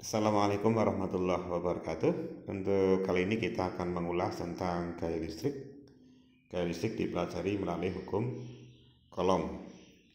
Assalamualaikum warahmatullahi wabarakatuh. Untuk kali ini kita akan mengulas tentang gaya listrik. Gaya listrik dipelajari melalui hukum Coulomb.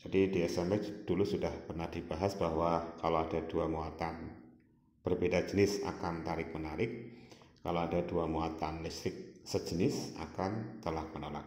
Jadi di SMP dulu sudah pernah dibahas bahwa kalau ada dua muatan berbeda jenis akan tarik menarik. Kalau ada dua muatan listrik sejenis akan tolak menolak.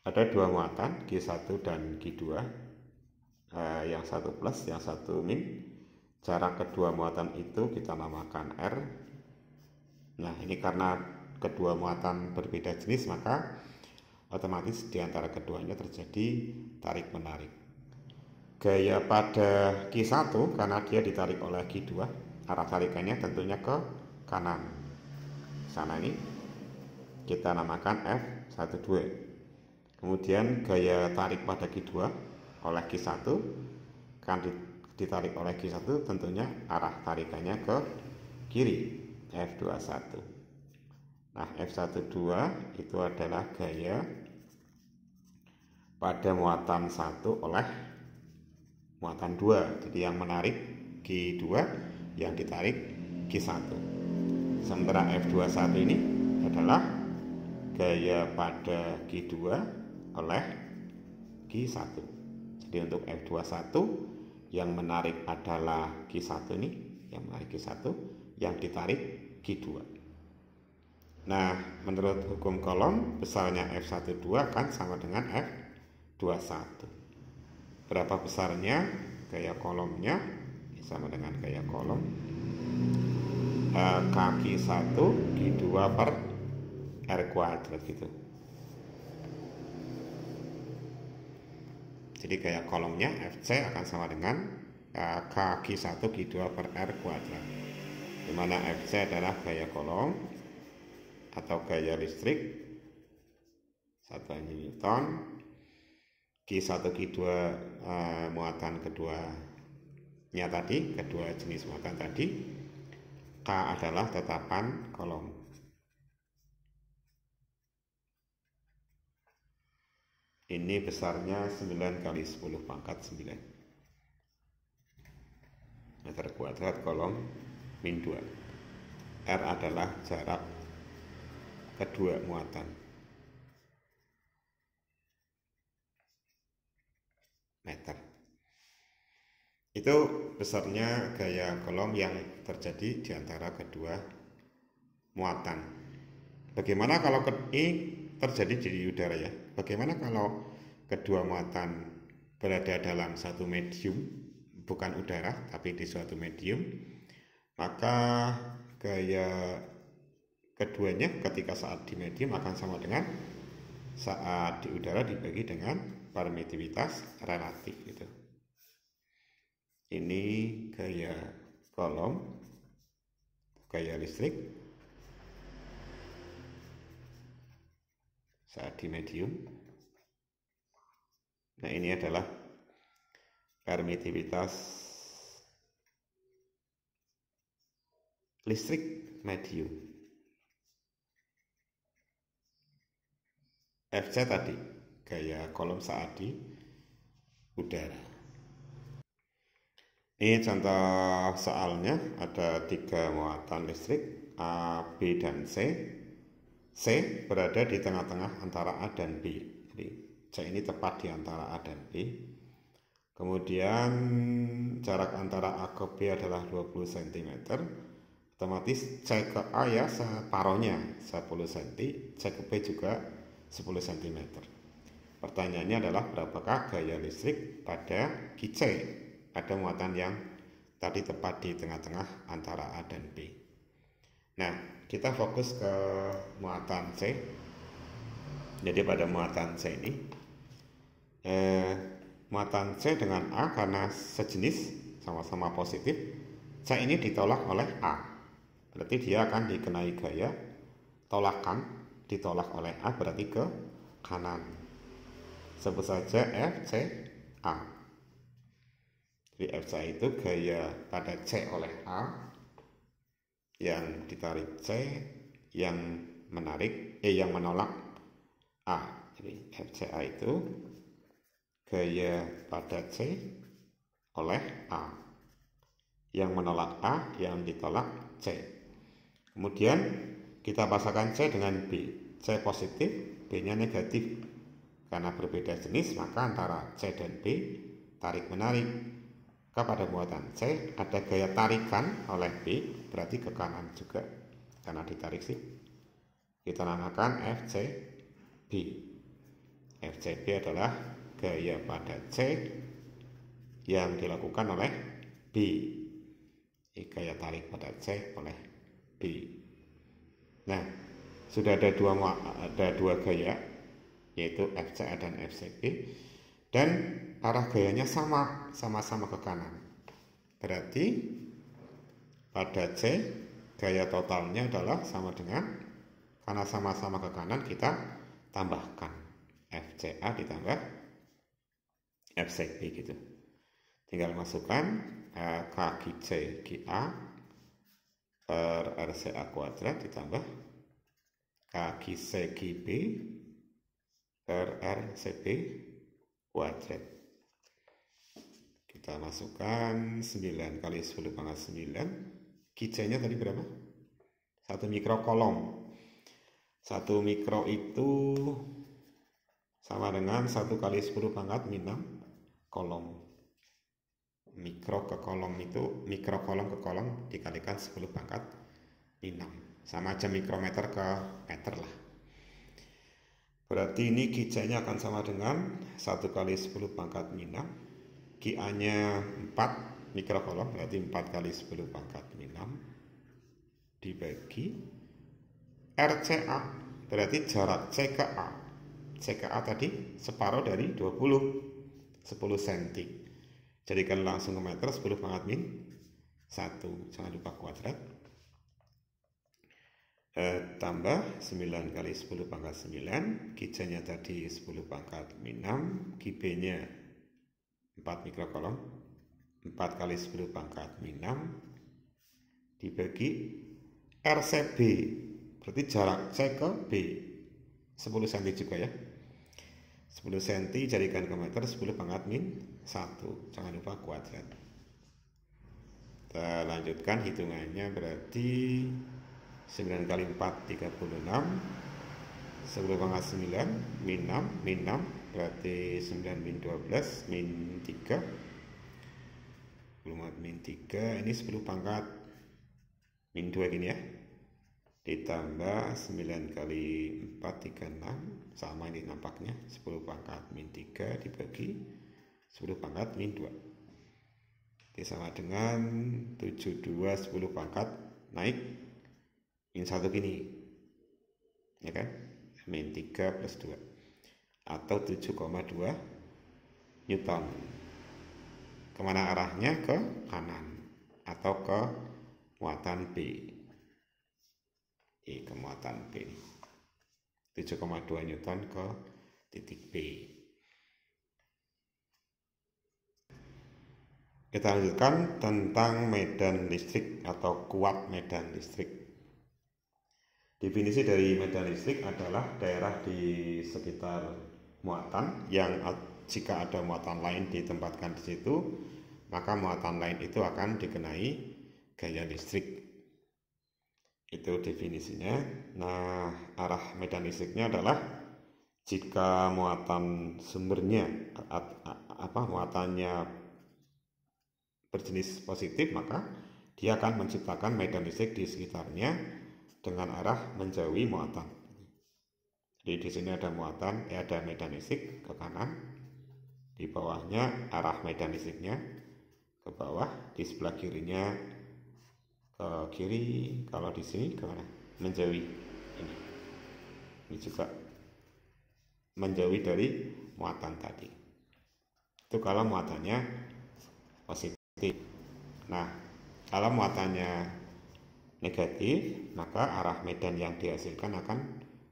Ada dua muatan Q1 dan Q2. Yang satu plus, yang satu min. Jarak kedua muatan itu kita namakan R. Nah, ini karena kedua muatan berbeda jenis, maka otomatis di antara keduanya terjadi tarik menarik. Gaya pada Q1 karena dia ditarik oleh Q2, arah tarikannya tentunya ke kanan. Sana ini kita namakan F12. Kemudian gaya tarik pada Q2 oleh Q1 kan ditarik oleh Q1 tentunya arah tarikannya ke kiri, F21. Nah, F12 itu adalah gaya pada muatan 1 oleh muatan 2. Jadi yang menarik Q2, yang ditarik Q1. Sementara F21 ini adalah gaya pada Q2 oleh Q1. Jadi untuk F21 yang menarik adalah Q1 ini, yang menarik Q1, yang ditarik Q2. Nah, menurut hukum Coulomb, besarnya F12 kan sama dengan F21. Berapa besarnya gaya Coulombnya? Sama dengan gaya Coulomb. Kaki 1 Q2 per R kuadrat gitu. Jadi gaya Coulombnya Fc akan sama dengan K1 Q2 per R kuadrat, dimana Fc adalah gaya Coulomb atau gaya listrik satuan Newton. Q1 Q2 muatan keduanya tadi, kedua jenis muatan tadi. K adalah tetapan Coulomb. Ini besarnya 9 kali 10 pangkat 9 meter kuadrat Coulomb min 2. R adalah jarak kedua muatan. Meter. Itu besarnya gaya Coulomb yang terjadi di antara kedua muatan. Bagaimana kalau ini terjadi di udara ya? Bagaimana kalau kedua muatan berada dalam satu medium, bukan udara tapi di suatu medium? Maka gaya keduanya ketika saat di medium akan sama dengan saat di udara dibagi dengan permitivitas relatif gitu. Ini gaya Coulomb, gaya listrik saat di medium. Nah, ini adalah permitivitas listrik medium. Fc tadi gaya Coulomb saat di udara. Ini contoh soalnya, ada 3 muatan listrik A, B, dan C. C berada di tengah-tengah antara A dan B. Jadi C ini tepat di antara A dan B. Kemudian jarak antara A ke B adalah 20 cm. Otomatis C ke A ya separohnya 10 cm, C ke B juga 10 cm. Pertanyaannya adalah berapakah gaya listrik pada QC, pada muatan yang tadi tepat di tengah-tengah antara A dan B. Nah, kita fokus ke muatan C. Jadi pada muatan C ini, muatan C dengan A karena sejenis, sama-sama positif, C ini ditolak oleh A. Berarti dia akan dikenai gaya tolakan, ditolak oleh A berarti ke kanan. Sebut saja FCA. Jadi FCA itu gaya pada C oleh A, yang ditarik C, yang menarik yang menolak A. Jadi FCA itu gaya pada C oleh A. Yang menolak A, yang ditolak C. Kemudian kita pasangkan C dengan B. C positif, B-nya negatif. Karena berbeda jenis, maka antara C dan B tarik-menarik. Pada muatan C ada gaya tarikan oleh B, berarti ke kanan juga. Karena ditarik sih. Kita namakan FCB. FCB adalah gaya pada C yang dilakukan oleh B. Gaya tarik pada C oleh B. Nah, sudah ada dua gaya, yaitu FCA dan FCB, dan arah gayanya sama-sama ke kanan. Berarti pada C gaya totalnya adalah sama dengan, karena sama-sama ke kanan, kita tambahkan FCA ditambah FCB gitu. Tinggal masukkan kaki C GA per RCA kuadrat ditambah kaki C GB per RCB kuadrat. Kita masukkan 9 kali 10 pangkat 9. QC-nya tadi berapa? 1 mikrokolom. 1 mikro itu sama dengan 1 kali 10 pangkat 6 kolom. Mikro ke kolom itu, mikrokolom ke kolom dikalikan 10 pangkat 6. Sama aja mikrometer ke meter lah. Berarti ini QC-nya akan sama dengan 1 kali 10 pangkat 6. QA-nya 4 mikrokolom, berarti 4 kali 10 pangkat 6 dibagi RCA, berarti jarak C ke A. C ke A tadi separuh dari 10 cm. Jadikan langsung ke meter, 10 pangkat min 1, jangan lupa kuadrat. Tambah 9 kali 10 pangkat 9, QC-nya tadi 10 pangkat min 6, QB-nya 4 mikrokolom, 4 kali 10 pangkat min 6 dibagi RCB, berarti jarak C ke B 10 cm juga ya. 10 cm jadikan ke meter, 10 pangkat min 1, jangan lupa kuadrat. Kita lanjutkan hitungannya, berarti 9 kali 4 36, 10 pangkat 9 min 6 berarti 9 min 12 min 3, 10 min 3, ini 10 pangkat min 2 gini ya, ditambah 9 kali 4 36, sama ini nampaknya, 10 pangkat min 3 dibagi 10 pangkat min 2, ini sama dengan 72, 10 pangkat naik min 1 gini ya kan, min 3 plus 2 atau 7,2 Newton. Kemana arahnya? Ke kanan atau ke muatan B. Ke muatan B, 7,2 Newton ke titik B. Kita lanjutkan tentang medan listrik atau kuat medan listrik. Definisi dari medan listrik adalah daerah di sekitar muatan yang jika ada muatan lain ditempatkan di situ, maka muatan lain itu akan dikenai gaya listrik. Itu definisinya. Nah, arah medan listriknya adalah jika muatan sumbernya muatannya berjenis positif, maka dia akan menciptakan medan listrik di sekitarnya dengan arah menjauhi muatan. Jadi di sini ada muatan, ada medan listrik ke kanan, di bawahnya arah medan listriknya ke bawah, di sebelah kirinya ke kiri. Kalau di sini ke mana? Menjauhi. Ini juga menjauhi dari muatan tadi. Itu kalau muatannya positif. Nah, kalau muatannya negatif, maka arah medan yang dihasilkan akan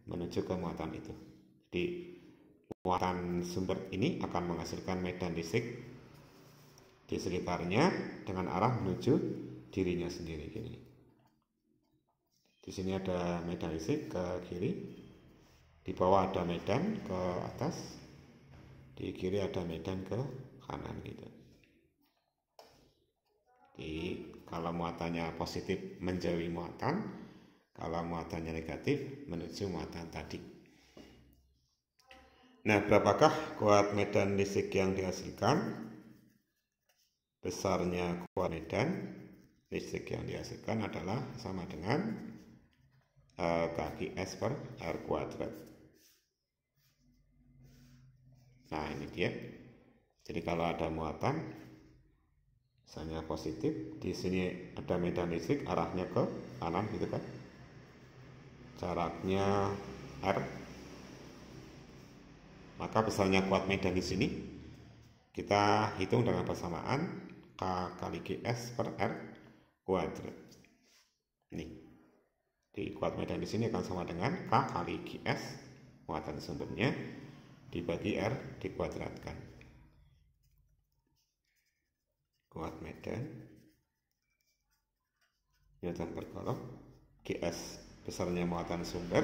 menuju ke muatan itu. Jadi muatan sumber ini akan menghasilkan medan listrik di sekitarnya dengan arah menuju dirinya sendiri gini. Di sini ada medan listrik ke kiri, di bawah ada medan ke atas, di kiri ada medan ke kanan gitu. Kalau muatannya positif menjauhi muatan, kalau muatannya negatif menuju muatan tadi. Nah, berapakah kuat medan listrik yang dihasilkan? Besarnya kuat medan listrik yang dihasilkan adalah sama dengan kaki S per R kuadrat. Nah, ini dia. Jadi kalau ada muatan, misalnya positif, di sini ada medan listrik arahnya ke kanan gitu kan. Jaraknya R. Maka besarnya kuat medan di sini kita hitung dengan persamaan K kali GS per R kuadrat. Ini. Di kuat medan di sini akan sama dengan K kali GS muatan sumbernya dibagi R dikuadratkan. Kuat medan Newton per kolom, GS besarnya muatan sumber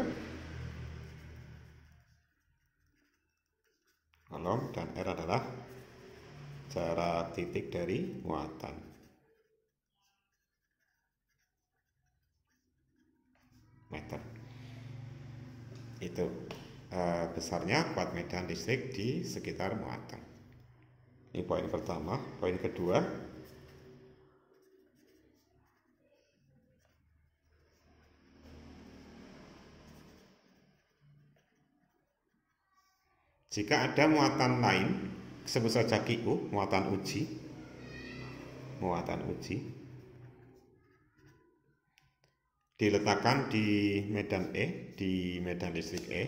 kolom, dan R adalah jarak titik dari muatan. Meter. Itu besarnya kuat medan listrik di sekitar muatan. Ini poin pertama. Poin kedua, jika ada muatan lain, sebut saja QU, muatan uji, diletakkan di medan E, di medan listrik E.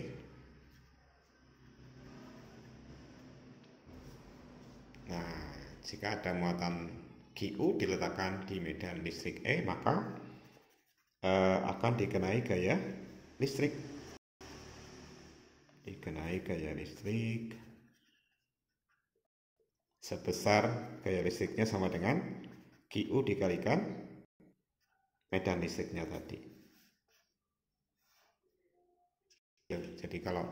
Nah, jika ada muatan QU diletakkan di medan listrik E, maka akan dikenai gaya listrik. Sebesar gaya listriknya sama dengan QU dikalikan medan listriknya tadi. Jadi kalau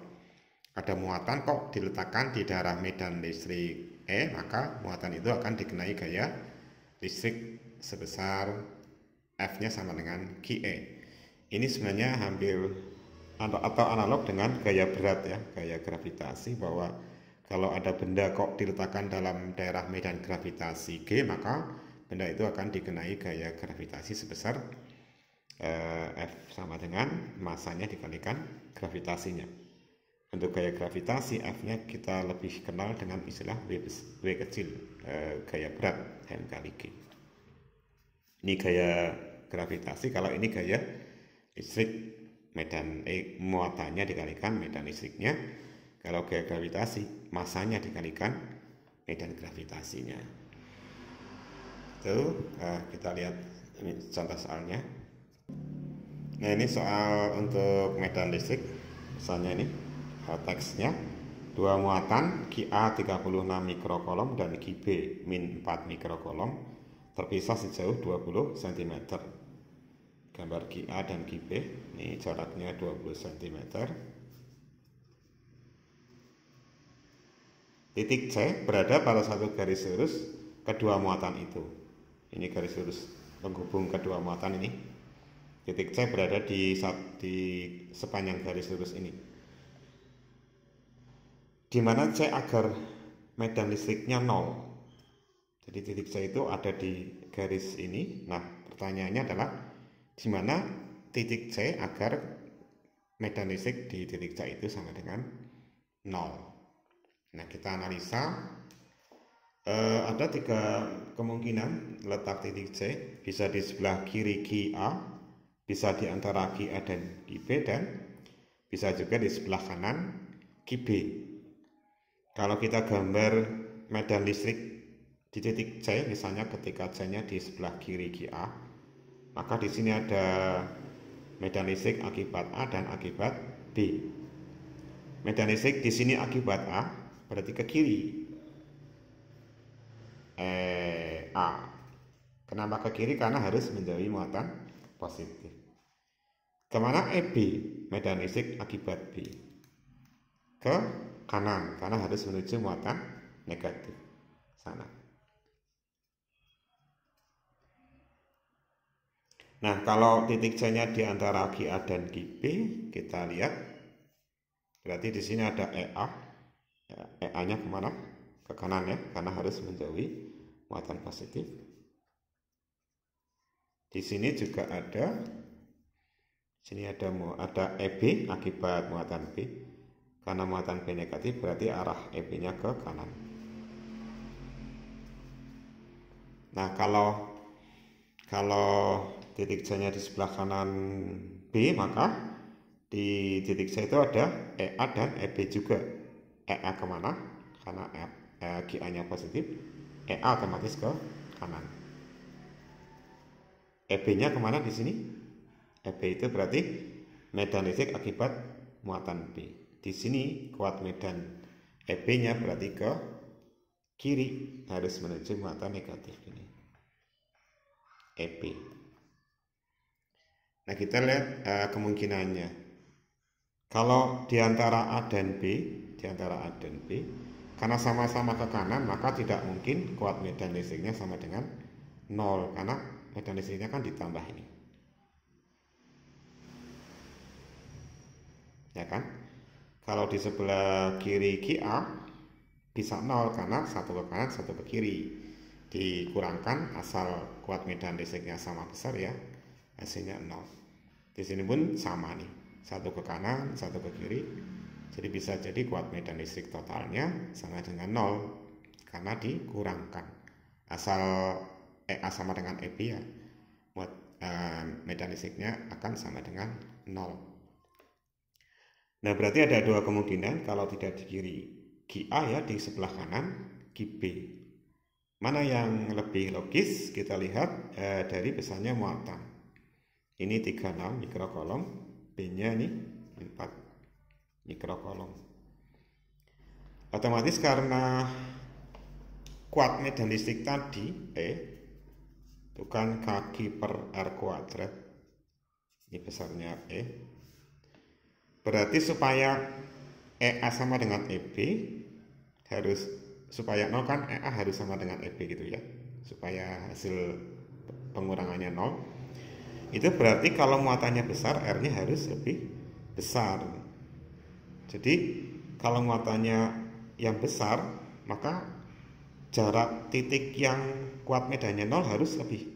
ada muatan kok diletakkan di daerah medan listrik E, maka muatan itu akan dikenai gaya listrik sebesar F-nya sama dengan QE. Ini sebenarnya hampir atau analog dengan gaya berat ya, gaya gravitasi, bahwa kalau ada benda kok diletakkan dalam daerah medan gravitasi G, maka benda itu akan dikenai gaya gravitasi sebesar F sama dengan masanya dikalikan gravitasinya. Untuk gaya gravitasi F-nya kita lebih kenal dengan istilah W kecil, gaya berat M kali G. Ini gaya gravitasi, kalau ini gaya listrik, medan muatannya dikalikan medan listriknya. Kalau gaya gravitasi, masanya dikalikan medan gravitasinya. Itu kita lihat ini contoh soalnya. Nah, ini soal untuk medan listrik. Misalnya ini teksnya, dua muatan QA 36 mikrokolom dan QB min 4 mikrokolom terpisah sejauh 20 cm. Gambar QA dan QB, ini jaraknya 20 cm. Titik C berada pada satu garis lurus kedua muatan itu. Ini garis lurus penghubung kedua muatan ini. Titik C berada di sepanjang garis lurus ini. Di mana C agar medan listriknya 0. Jadi titik C itu ada di garis ini. Nah, pertanyaannya adalah di mana titik C agar medan listrik di titik C itu sama dengan 0. Nah, kita analisa. Ada 3 kemungkinan letak titik C. Bisa di sebelah kiri QA, bisa di antara QA dan QB, dan bisa juga di sebelah kanan QB. Kalau kita gambar medan listrik di titik C, misalnya ketika C-nya di sebelah kiri QA, maka di sini ada medan listrik akibat A dan akibat B. Medan listrik di sini akibat A berarti ke kiri. A. Kenapa ke kiri? Karena harus menjauhi muatan positif. Kemana EB? Medan listrik akibat B. Ke kanan, karena harus menuju muatan negatif sana. Nah, kalau titik C-nya di antara GA dan GB, kita lihat berarti di sini ada EA. EA-nya kemana? Ke kanan ya, karena harus menjauhi muatan positif. Di sini juga ada, sini ada EB akibat muatan B. Karena muatan B negatif berarti arah EB-nya ke kanan. Nah, kalau titik C-nya di sebelah kanan B, maka di titik C itu ada EA dan EB juga. EA kemana? Karena GA-nya positif, EA otomatis ke kanan. EB-nya kemana di sini? EB itu berarti medan listrik akibat muatan B. Di sini kuat medan EB-nya berarti ke kiri, harus menuju muatan negatif ini. EB. Nah, kita lihat kemungkinannya. Kalau di antara A dan B, karena sama-sama ke kanan, maka tidak mungkin kuat medan listriknya sama dengan 0, karena medan listriknya kan ditambah ini. Ya kan? Kalau di sebelah kiri GA bisa 0 karena satu ke kanan, satu ke kiri. Dikurangkan asal kuat medan listriknya sama besar ya, hasilnya 0. Di sini pun sama nih, satu ke kanan, satu ke kiri. Jadi bisa jadi kuat medan listrik totalnya sama dengan 0 karena dikurangkan. Asal EA sama dengan EB ya, medan listriknya akan sama dengan 0. Nah, berarti ada dua kemungkinan. Kalau tidak di kiri GA ya, di sebelah kanan GB. Mana yang lebih logis? Kita lihat dari besarnya muatan. Ini 36 mikrokolom, B-nya ini 4 mikrokolom. Otomatis karena kuat medan listrik tadi itu kan kaki per R kuadrat, ini besarnya E, berarti supaya EA sama dengan EB harus, supaya 0 kan EA harus sama dengan EB gitu ya, supaya hasil pengurangannya 0. Itu berarti kalau muatannya besar, R-nya harus lebih besar. Jadi kalau muatannya yang besar, maka jarak titik yang kuat medannya 0 harus lebih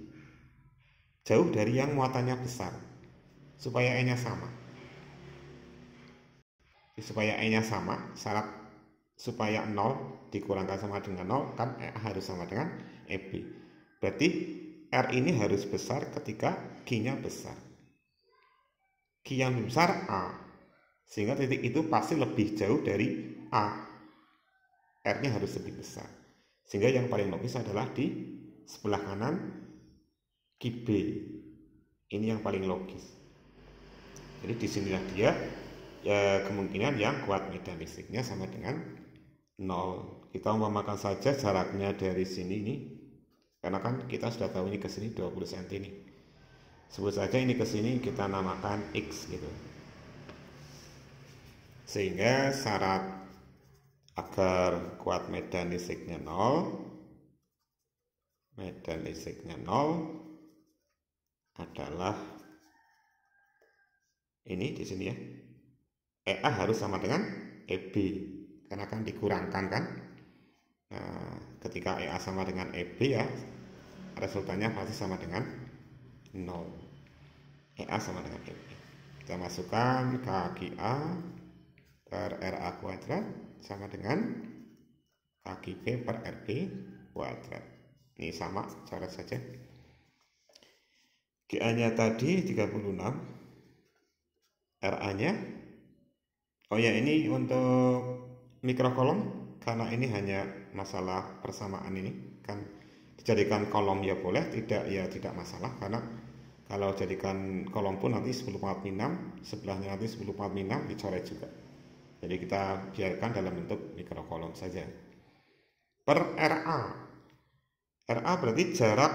jauh dari yang muatannya besar, supaya E-nya sama. Supaya E-nya sama, syarat supaya 0 dikurangkan sama dengan 0 kan E harus sama dengan EB. Berarti R ini harus besar ketika Q-nya besar. Q yang besar A, sehingga titik itu pasti lebih jauh dari A. R-nya harus lebih besar. Sehingga yang paling logis adalah di sebelah kanan QB. Ini yang paling logis. Jadi disinilah dia ya, kemungkinan yang kuat medan listriknya sama dengan 0. Kita umpamakan saja jaraknya dari sini ini, karena kan kita sudah tahu ini ke sini 20 cm ini. Sebut saja ini ke sini kita namakan X gitu. Sehingga syarat agar kuat medan listriknya 0, adalah ini di sini ya. EA harus sama dengan EB, karena kan dikurangkan kan. Nah, ketika EA sama dengan EB ya, resultannya pasti sama dengan 0. EA sama dengan EB. Kita masukkan KQA per RA kuadrat sama dengan KQB per RB kuadrat. Ini sama, coret saja. GA-nya tadi 36, RA-nya, oh ya, ini untuk mikrokolom, karena ini hanya masalah persamaan ini, kan dijadikan kolom ya boleh, tidak ya tidak masalah, karena kalau jadikan kolom pun nanti 10/6, sebelahnya nanti 10/6 dicoret juga. Jadi kita biarkan dalam bentuk mikrokolom saja. Per RA. RA berarti jarak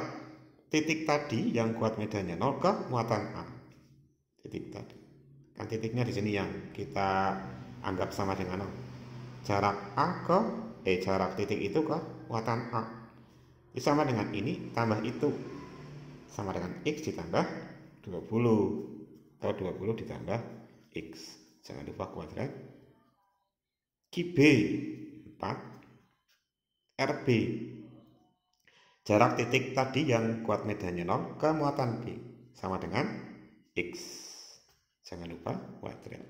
titik tadi yang kuat medannya 0 ke muatan A. Titik tadi. Kan titiknya di sini yang kita anggap sama dengan 0. Jarak A ke jarak titik itu ke muatan A. Ini sama dengan ini tambah itu. Sama dengan X ditambah 20 atau 20 ditambah X, jangan lupa kuadrat. QB 4, RB jarak titik tadi yang kuat medannya 0 ke muatan B sama dengan X, jangan lupa kuadrat.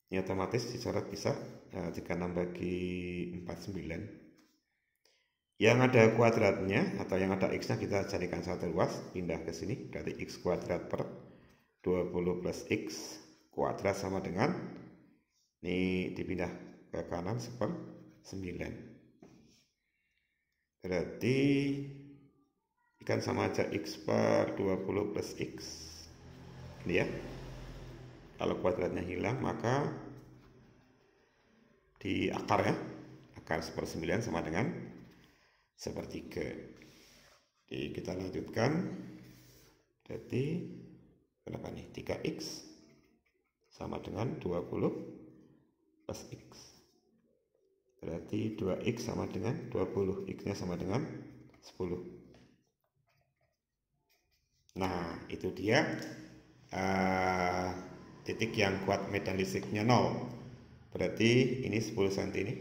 Ini otomatis dicoret bisa 36 bagi 49. Yang ada kuadratnya atau yang ada X nya kita jadikan satu ruas, pindah ke sini, berarti X kuadrat per 20 plus X kuadrat sama dengan, ini dipindah ke kanan 9. Berarti ikan sama aja X per 20 plus X. Ini ya. Kalau kuadratnya hilang maka di akar ya, akar 1/9 sama dengan 1/3. Jadi kita lanjutkan. Jadi berapa nih? 3X sama dengan 20 plus X. Berarti 2X sama dengan 20, X nya sama dengan 10. Nah itu dia titik yang kuat medan listriknya 0. Berarti ini 10 cm ini.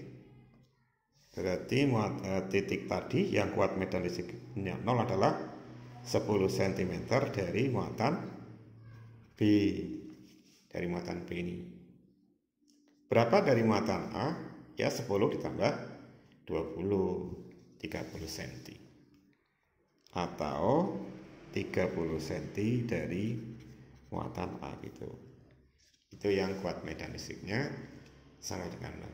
Berarti titik tadi yang kuat medan listriknya 0 adalah 10 cm dari muatan B. Dari muatan B ini. Berapa dari muatan A? Ya 10 ditambah 20, 30 cm. Atau 30 cm dari muatan A gitu. Itu yang kuat medan listriknya sama dengan 0.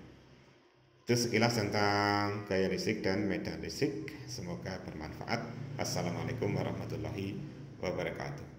Itu sekilas tentang gaya listrik dan medan listrik. Semoga bermanfaat. Assalamualaikum warahmatullahi wabarakatuh.